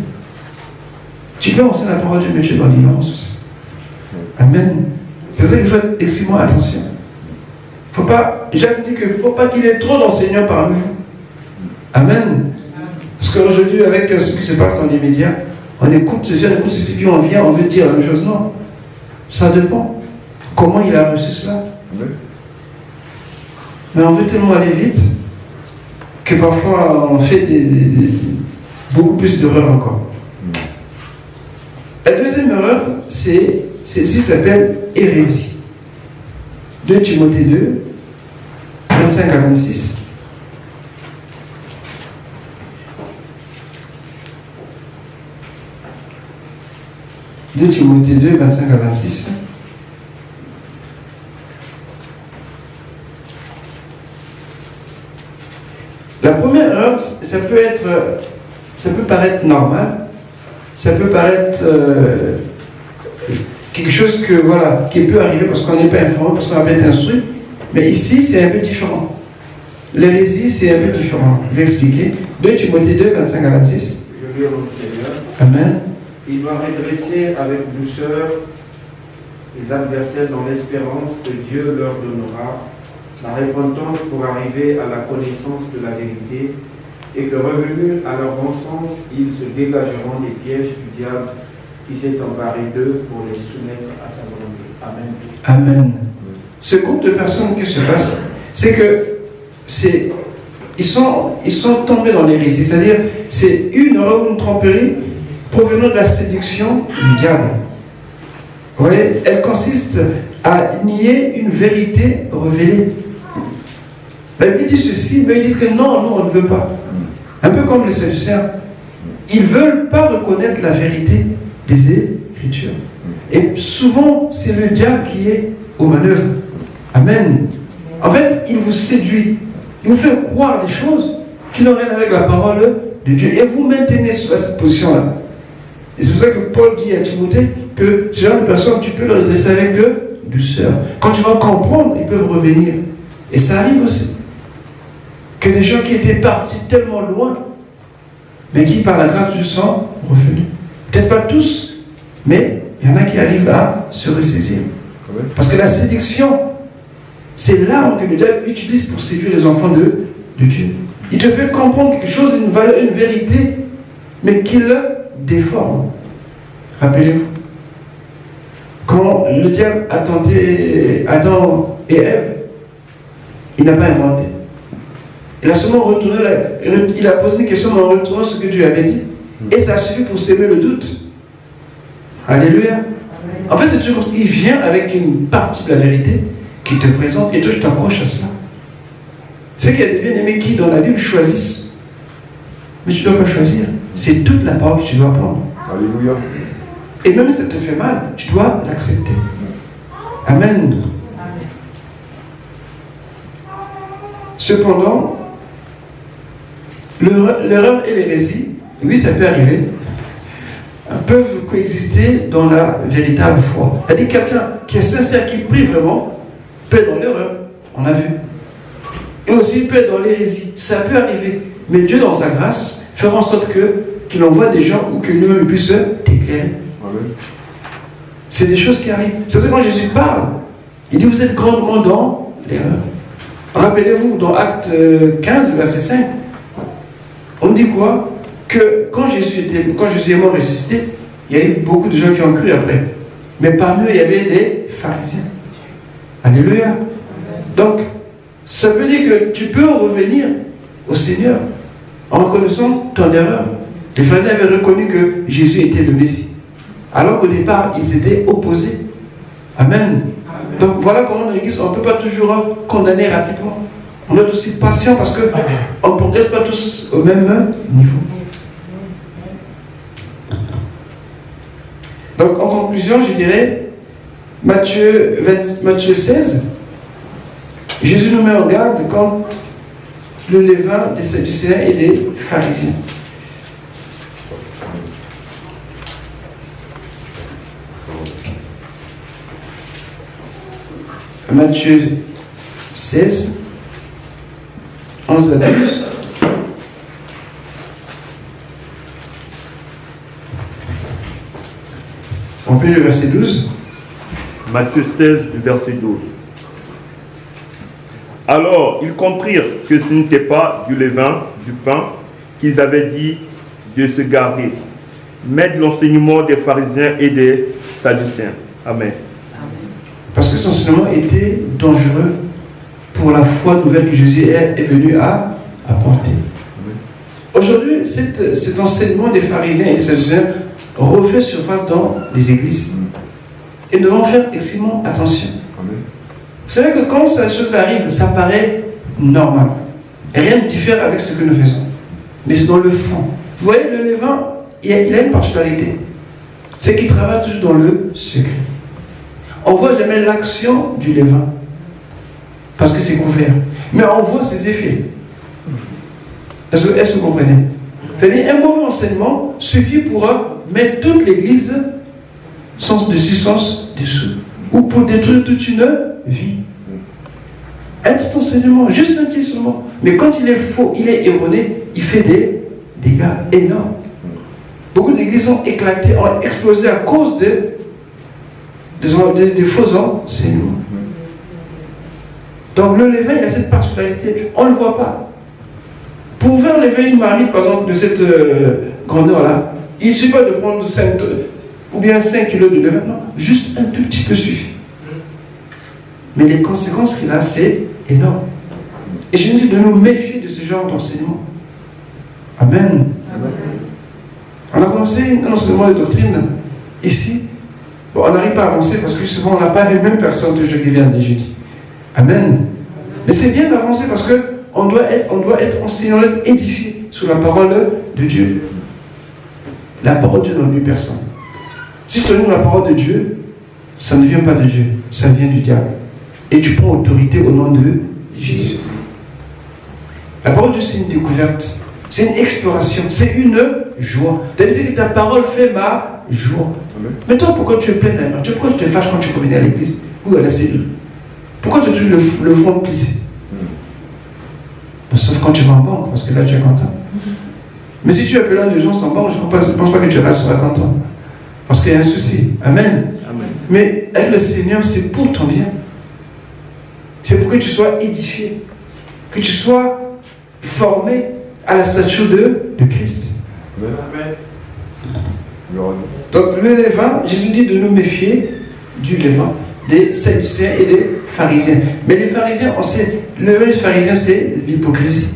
Tu peux enseigner la parole de Dieu, mais tu es dans l'ignorance aussi. Amen. C'est ça qu'il faut faire extrêmement attention. Faut pas, Jacques dit qu'il ne faut pas qu'il y ait trop d'enseignants parmi vous. Amen. Parce qu'aujourd'hui, avec ce qui se passe dans les médias, on écoute ceci, puis on vient, on veut dire la même chose. Non. Ça dépend. Comment il a reçu cela? Amen. Mais on veut tellement aller vite que parfois on fait beaucoup plus d'erreurs encore. La deuxième erreur, celle-ci s'appelle hérésie. 2 Timothée 2, 25 à 26. « 2 Timothée 2, 25 à 26. La première erreur, ça peut paraître normal, ça peut paraître quelque chose qui peut arriver parce qu'on n'est pas informé, parce qu'on n'a pas été instruit, mais ici c'est un peu différent. L'hérésie c'est un peu différent. Je vais expliquer. 2 Timothée 2, 25 à 26. Je lis au nom du Seigneur. Amen. Il doit redresser avec douceur les adversaires dans l'espérance que Dieu leur donnera la repentance pour arriver à la connaissance de la vérité et que revenus à leur bon sens, ils se dégageront des pièges du diable qui s'est emparé d'eux pour les soumettre à sa volonté. Amen. Amen. Ce groupe de personnes qui se passe, c'est que ils sont tombés dans l'hérésie, c'est-à-dire c'est une erreur ou une tromperie provenant de la séduction du diable. Vous voyez, elle consiste à nier une vérité révélée. La Bible dit ceci, mais ils disent que non, nous on ne veut pas. Un peu comme les Sadducéens. Ils ne veulent pas reconnaître la vérité des Écritures. Et souvent, c'est le diable qui est aux manœuvres. Amen. En fait, il vous séduit. Il vous fait croire des choses qui n'ont rien avec la parole de Dieu. Et vous maintenez sur cette position-là. Et c'est pour ça que Paul dit à Timothée que ce genre de personnes, tu peux le redresser avec douceur. Quand tu vas comprendre, ils peuvent revenir. Et ça arrive aussi. Que des gens qui étaient partis tellement loin, mais qui par la grâce du sang revenus. Peut-être pas tous, mais il y en a qui arrivent à se ressaisir. Parce que la séduction, c'est l'arme que le diable utilise pour séduire les enfants de Dieu. Il te fait comprendre quelque chose, une valeur, une vérité, mais qu'il déforme. Rappelez-vous, quand le diable a tenté Adam et Ève, il n'a pas inventé. Il a seulement retourné, il a posé une question en retournant ce que Dieu avait dit. Et ça a suffi pour s'aimer le doute. Alléluia. En fait, c'est toujours comme ça. Il vient avec une partie de la vérité qu'il te présente et toi, je t'accroche à cela. C'est qu'il y a des bien-aimés qui, dans la Bible, choisissent. Mais tu ne dois pas choisir. C'est toute la parole que tu dois prendre. Alléluia. Et même si ça te fait mal, tu dois l'accepter. Amen. Cependant, l'erreur et l'hérésie, oui, ça peut arriver, peuvent coexister dans la véritable foi. C'est-à-dire quelqu'un qui est sincère, qui prie vraiment, peut être dans l'erreur, on a vu. Et aussi peut être dans l'hérésie. Ça peut arriver. Mais Dieu, dans sa grâce, fera en sorte qu'il envoie des gens ou que nous-mêmes puisse t'éclairer. C'est des choses qui arrivent. C'est ça quand Jésus parle. Il dit, vous êtes grandement dans l'erreur. Rappelez-vous, dans Acte 15, verset 5, on dit quoi? Que quand Jésus est mort ressuscité, il y a eu beaucoup de gens qui ont cru après. Mais parmi eux, il y avait des pharisiens. Alléluia. Donc, ça veut dire que tu peux revenir au Seigneur en reconnaissant ton erreur. Les pharisiens avaient reconnu que Jésus était le Messie. Alors qu'au départ, ils étaient opposés. Amen. Donc voilà comment dans l'Église, on ne peut pas toujours condamner rapidement. On doit être aussi patient parce qu'on ne progresse pas tous au même niveau. Donc en conclusion, je dirais, Matthieu 16, Jésus nous met en garde contre le levain des Sadducéens et des pharisiens. Matthieu 16, 11 à 12. On peut le verset 12. Matthieu 16, du verset 12. Alors, ils comprirent que ce n'était pas du levain, du pain, qu'ils avaient dit de se garer, mais de l'enseignement des pharisiens et des sadducéens. Amen. Parce que son enseignement était dangereux pour la foi nouvelle que Jésus est venu à apporter. Aujourd'hui, cet enseignement des pharisiens et des sadducéens refait surface dans les églises. Et nous devons faire extrêmement attention. Vous savez que quand cette chose arrive, ça paraît normal. Et rien ne diffère avec ce que nous faisons. Mais c'est dans le fond. Vous voyez, le levain, il a une particularité. C'est qu'il travaille toujours dans le secret. On ne voit jamais l'action du levain. Parce que c'est couvert. Mais on voit ses effets. Est-ce que vous comprenez? C'est-à-dire, un mauvais enseignement suffit pour mettre toute l'église sens dessus, sens dessous. Ou pour détruire toute une vie. Un petit enseignement, juste un petit enseignement. Mais quand il est faux, il est erroné, il fait des dégâts énormes. Beaucoup d'églises ont éclaté, ont explosé à cause des faux enseignements. Donc le levain, il a cette particularité, on ne le voit pas. Pour faire lever une marmite, par exemple, de cette grandeur-là, il ne suffit pas de prendre 5 ou bien 5 kilos de levain, non, juste un tout petit peu suffit. Mais les conséquences qu'il a, c'est énorme. Et je nous dis de nous méfier de ce genre d'enseignement. Amen. Amen. On a commencé un enseignement de doctrine ici. Bon, on n'arrive pas à avancer parce que souvent on n'a pas les mêmes personnes toujours qui viennent les jeudis. Amen. Mais c'est bien d'avancer parce qu'on doit être enseigné, on doit être édifié sur la parole de Dieu. La parole de Dieu n'ennuie personne. Si tu ennuies la parole de Dieu, ça ne vient pas de Dieu, ça vient du diable. Et tu prends autorité au nom de Jésus. La parole de Dieu, c'est une découverte. C'est une exploration. C'est une joie. David dit que ta parole fait ma joie. Amen. Mais toi, pourquoi tu es plein d'amour? Pourquoi tu te fâches quand tu reviens à l'église ou à la cellule? Pourquoi tu as toujours le front plissé? Sauf quand tu vas en banque, parce que là, tu es content. Mais si tu es plein de gens sans banque, je ne pense pas que tu seras content. Parce qu'il y a un souci. Amen. Amen. Mais avec le Seigneur, c'est pour ton bien. C'est pour que tu sois édifié. Que tu sois formé à la stature de Christ. Amen. Donc le levain, Jésus dit de nous méfier du levain, des sadducéens et des pharisiens. Mais les pharisiens, on sait, le levain des pharisiens, c'est l'hypocrisie.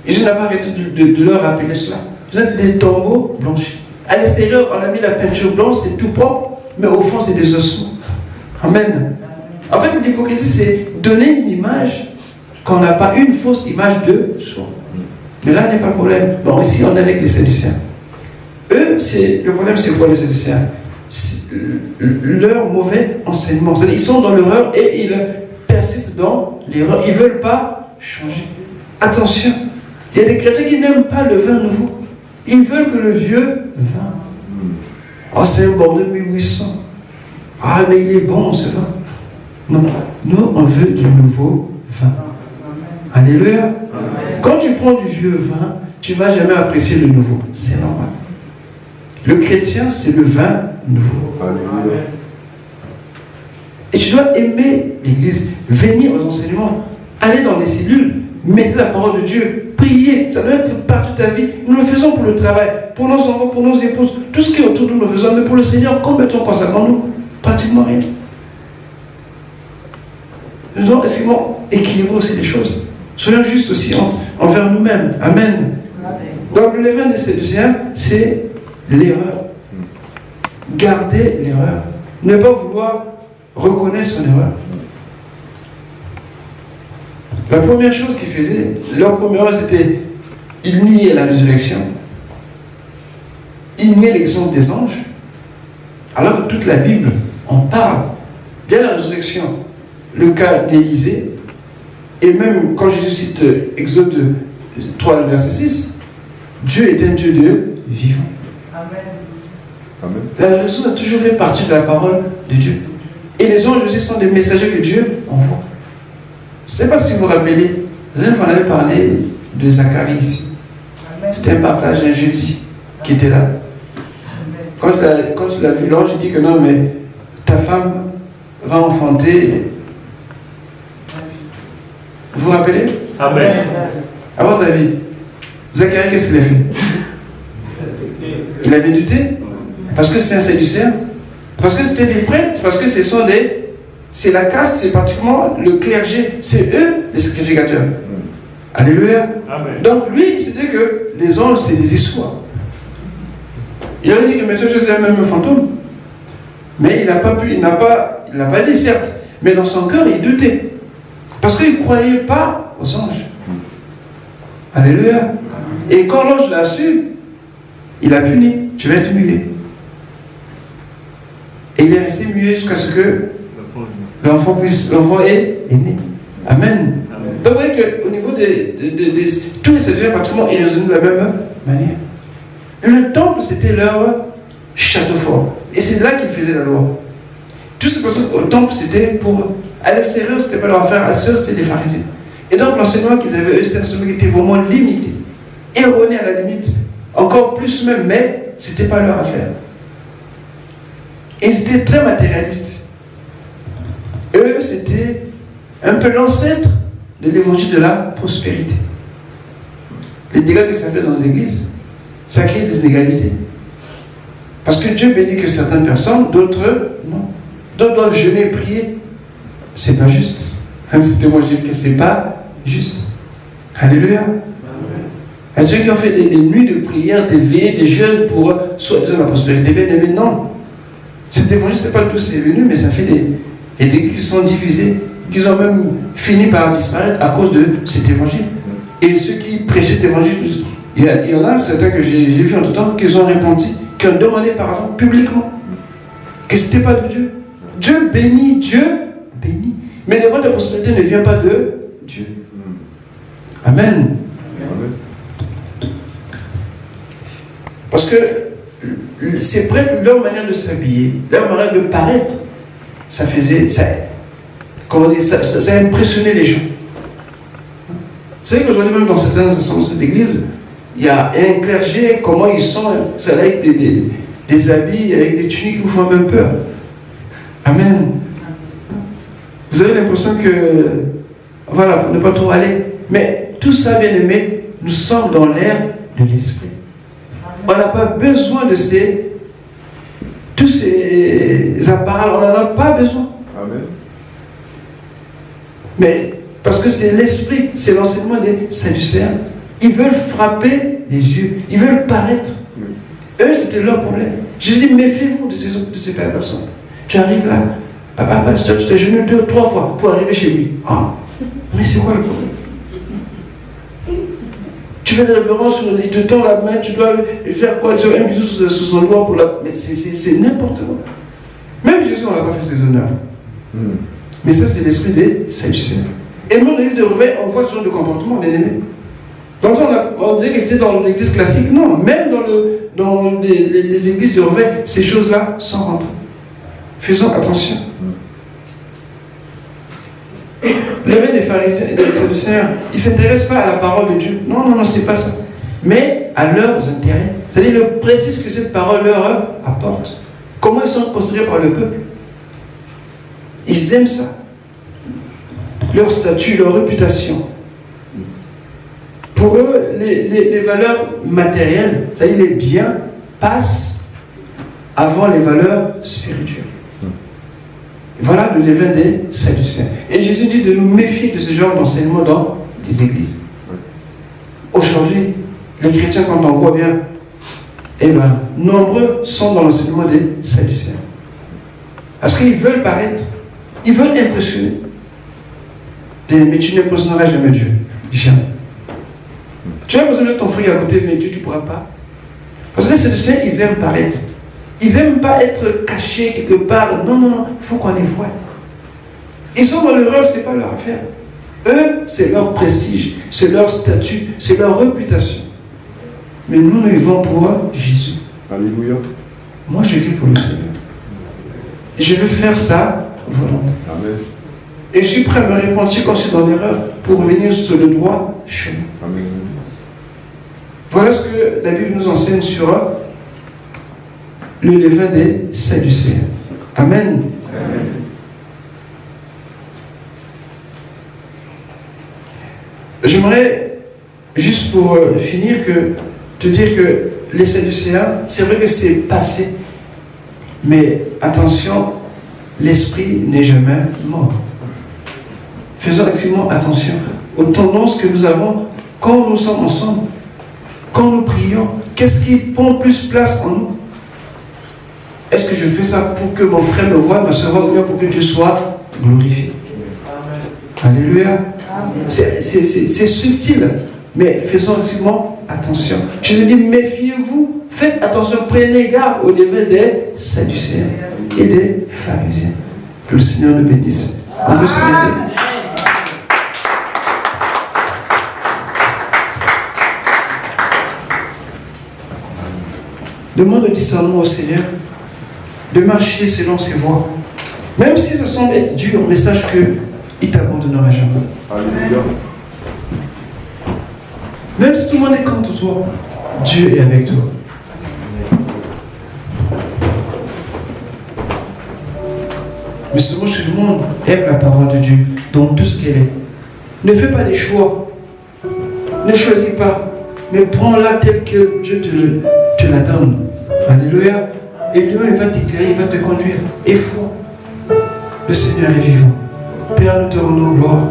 Et je n'ai pas arrêté de leur rappeler cela. Vous êtes des tombeaux blanchis. À l'extérieur, on a mis la peinture blanche, c'est tout propre, mais au fond, c'est des ossements. Amen. En fait, l'hypocrisie, c'est donner une image qu'on n'a pas, une fausse image de soi. Mais là n'est pas le problème. Bon, ici, on est avec les sadducéens. Eux, le problème, c'est quoi les sadducéens? Leur mauvais enseignement. C'est-à-dire, ils sont dans l'erreur et ils persistent dans l'erreur. Ils ne veulent pas changer. Attention, il y a des chrétiens qui n'aiment pas le vin nouveau. Ils veulent que le vieux vin. Oh, c'est un Bordeaux 1800. Ah, mais il est bon ce vin. Non, nous, on veut du nouveau vin. Alléluia. Amen. Quand tu prends du vieux vin, tu ne vas jamais apprécier le nouveau. C'est normal. Le chrétien, c'est le vin nouveau. Amen. Et tu dois aimer l'Église, venir aux enseignements, aller dans les cellules, mettre la parole de Dieu, prier. Ça doit être partout de ta vie. Nous le faisons pour le travail, pour nos enfants, pour nos épouses, tout ce qui est autour de nous, nous le faisons. Mais pour le Seigneur, combien de temps consacrons-nous? Pratiquement rien. Nous devons équilibrer aussi les choses. Soyons justes aussi envers nous-mêmes. Amen. Donc le levain des sadducéens, c'est l'erreur. Garder l'erreur. Ne pas vouloir reconnaître son erreur. La première chose qu'ils faisaient, leur première erreur, c'était ils niaient la résurrection. Ils niaient l'existence des anges. Alors que toute la Bible en parle. Dès la résurrection, le cas d'Élisée, et même quand Jésus cite Exode 3, verset 6, Dieu est un Dieu de vivant. Amen. La résurrection a toujours fait partie de la parole de Dieu. Et les anges aussi sont des messagers que Dieu envoie. Je ne sais pas si vous vous rappelez, vous en avez parlé de Zacharie ici. C'était un partage un jeudi qui était là. Quand il a vu l'ange, il dit que non, mais ta femme va enfanter. Vous vous rappelez? Amen. À votre avis, Zacharie, qu'est-ce qu'il a fait? Il avait douté? Parce que c'est un sadducéen? Parce que c'était des prêtres? Parce que c'est la caste, c'est pratiquement le clergé. C'est eux les sacrificateurs. Alléluia. Amen. Donc lui, il s'est dit que les anges, c'est des histoires. Il a dit que maintenant je sais même un fantôme. Mais il n'a pas dit, certes. Mais dans son cœur, il doutait. Parce qu'il ne croyait pas aux anges. Alléluia. Et quand l'ange l'a su, il a puni. Tu vas être muet. Et il est resté muet jusqu'à ce que l'enfant est né. Amen. Donc vous voyez qu'au niveau tous les sadducéens, pratiquement, ils raisonnent de la même manière. Le temple, c'était leur château fort. Et c'est là qu'ils faisaient la loi. Tout ce qui se passait au temple, c'était pour eux. À l'extérieur, c'était pas leur affaire. À l'extérieur, c'était des pharisiens. Et donc, l'enseignement qu'ils avaient, eux, c'était un enseignement qui était vraiment limité. Erroné à la limite. Encore plus même, mais c'était pas leur affaire. Et ils étaient très matérialistes. Eux, c'était un peu l'ancêtre de l'évangile de la prospérité. Les dégâts que ça fait dans les églises, ça crée des inégalités. Parce que Dieu bénit que certaines personnes, d'autres non. D'autres doivent jeûner et prier. C'est pas juste. Même si moi je dis que c'est pas juste. Alléluia. Il y a des gens qui ont fait des nuits de prière, des veillées, des jeûnes pour soi-disant la prospérité. Bien aimé, non. Cet évangile, c'est pas tout c'est venu, mais ça fait des églises qui sont divisées, qui ont même fini par disparaître à cause de cet évangile. Et ceux qui prêchaient cet évangile, il y en a certains que j'ai vu en tout temps, qui ont repenti, qui ont demandé pardon publiquement. Que ce n'était pas de Dieu. Dieu bénit, Dieu bénit. Mais l'évangile de la prospérité ne vient pas de Dieu. Amen. Parce que ces prêtres, leur manière de s'habiller, leur manière de paraître, ça impressionnait les gens. Vous savez qu'aujourd'hui, même dans certaines assemblées de cette église, il y a un clergé, comment ils sont, c'est avec des habits, avec des tuniques qui vous font même peur. Amen. Vous avez l'impression que, voilà, pour ne pas trop aller. Mais tout ça, bien aimé, nous sommes dans l'ère de l'esprit. On n'a pas besoin de tous ces appareils, on n'en a pas besoin. Amen. Mais parce que c'est l'esprit, c'est l'enseignement des Sadducéens. Ils veulent frapper les yeux, ils veulent paraître. Eux, c'était leur problème. Jésus dit, méfiez-vous de ces personnes. Tu arrives là, papa, pasteur, tu t'es jeûné 2 ou 3 fois pour arriver chez lui. Ah, mais c'est quoi le problème? Tu fais des révérences, il te tend la main, tu dois faire quoi? Un bisou sous son doigt pour la... Mais c'est n'importe quoi. Même Jésus, on n'a pas fait ses honneurs. Mais ça, c'est l'esprit des Sadducéens. Et même dans l'église de réveil, on voit ce genre de comportement, bien aimé. Donc on disait que c'était dans les églises classiques. Non, même dans les églises de réveil, ces choses-là sont rentrées. Faisons attention. L'éveil des pharisiens et des Sadducéens, ils ne s'intéressent pas à la parole de Dieu. Non, c'est pas ça. Mais à leurs intérêts. C'est-à-dire le précise que cette parole leur apporte. Comment ils sont considérés par le peuple? Ils aiment ça. Leur statut, leur réputation. Pour eux, les valeurs matérielles, c'est-à-dire les biens, passent avant les valeurs spirituelles. Voilà le levain des Sadducéens. Et Jésus dit de nous méfier de ce genre d'enseignement dans les églises. Aujourd'hui, les chrétiens, quand on voit bien, nombreux sont dans l'enseignement des Sadducéens. Parce qu'ils veulent paraître, ils veulent impressionner. Mais tu n'impressionneras jamais Dieu. Jamais. Tu vas impressionner ton frère à côté, mais Dieu, tu ne pourras pas. Parce que les Sadducéens, ils aiment paraître. Ils n'aiment pas être cachés quelque part. Non, il faut qu'on les voie. Ils sont dans l'erreur, ce n'est pas leur affaire. Eux, c'est leur prestige, c'est leur statut, c'est leur réputation. Mais nous vivons pour Jésus. Alléluia. Moi, je vis pour le Seigneur. Et je veux faire ça volontairement. Amen. Et je suis prêt à me repentir quand je suis dans l'erreur pour revenir sur le droit chemin. Amen. Voilà ce que la Bible nous enseigne sur le levain des Sadducéens. Amen. Amen. J'aimerais, juste pour finir, te dire que les Sadducéens, c'est vrai que c'est passé, mais attention, l'esprit n'est jamais mort. Faisons extrêmement attention aux tendances que nous avons quand nous sommes ensemble, quand nous prions. Qu'est-ce qui prend plus place en nous? Est-ce que je fais ça pour que mon frère me voie, ma soeur, ou bien pour que Dieu soit glorifié? Amen. Alléluia. C'est subtil, mais faisons extrêmement attention. Je vous dis, méfiez-vous, faites attention, prenez garde au levain des Sadducéens et des pharisiens. Que le Seigneur nous bénisse. On peut se lever. Demande le discernement au Seigneur de marcher selon ses voies. Même si ça semble être dur, mais sache qu'il ne t'abandonnera jamais. Alléluia. Même si tout le monde est contre toi, Dieu est avec toi. Mais seulement que le monde aime la parole de Dieu dans tout ce qu'elle est. Ne fais pas des choix. Ne choisis pas. Mais prends-la telle que Dieu te la donne. Alléluia. Et lui, il va t'éclairer, il va te conduire. Et foi. Le Seigneur est vivant. Père, nous te rendons gloire.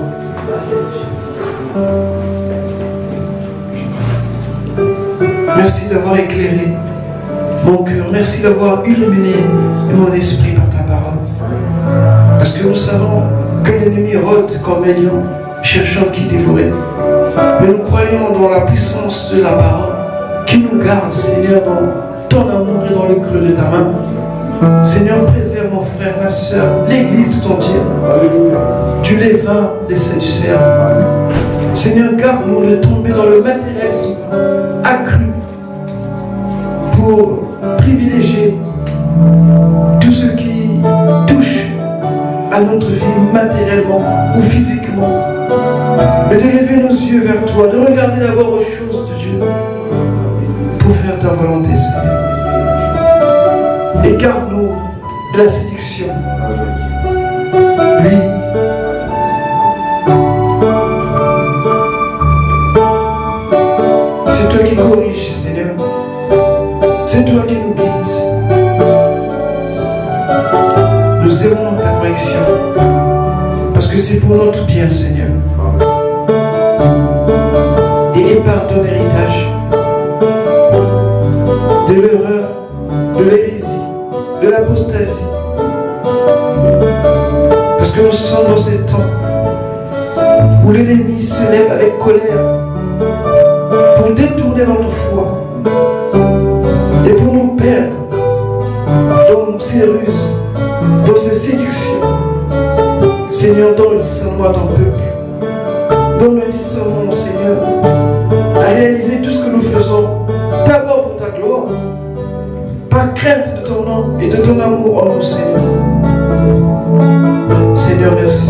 Merci d'avoir éclairé mon cœur. Merci d'avoir illuminé mon esprit par ta parole. Parce que nous savons que l'ennemi rôde comme un lion, cherchant qui dévorer. Mais nous croyons dans la puissance de la parole qui nous garde, Seigneur, dans ton amour et dans le creux de ta main. Seigneur, préserve mon frère, ma soeur, l'église tout entière, du levain des Sadducéens. Seigneur, garde-nous de tomber dans le matérialisme accru pour privilégier tout ce qui touche à notre vie matériellement ou physiquement, mais de lever nos yeux vers toi, de regarder d'abord aux choses de Dieu pour faire ta volonté, Seigneur. Et garde-nous de la séduction. Oui. C'est toi qui corriges, Seigneur. C'est toi qui nous guides. Nous aimons ta correction parce que c'est pour notre bien, Seigneur. Et épargne-nous l'héritage de l'erreur, de l'hérésie, de l'apostasie. Parce que nous sommes dans ces temps où l'ennemi se lève avec colère pour détourner notre foi et pour nous perdre dans ces ruses, dans ces séductions. Seigneur, donne le discernement à ton peuple. Donne le discernement, Seigneur, à réaliser tout ce que nous faisons, d'abord pour ta gloire, par crainte de ton nom et de ton amour en nous, Seigneur. Seigneur, merci.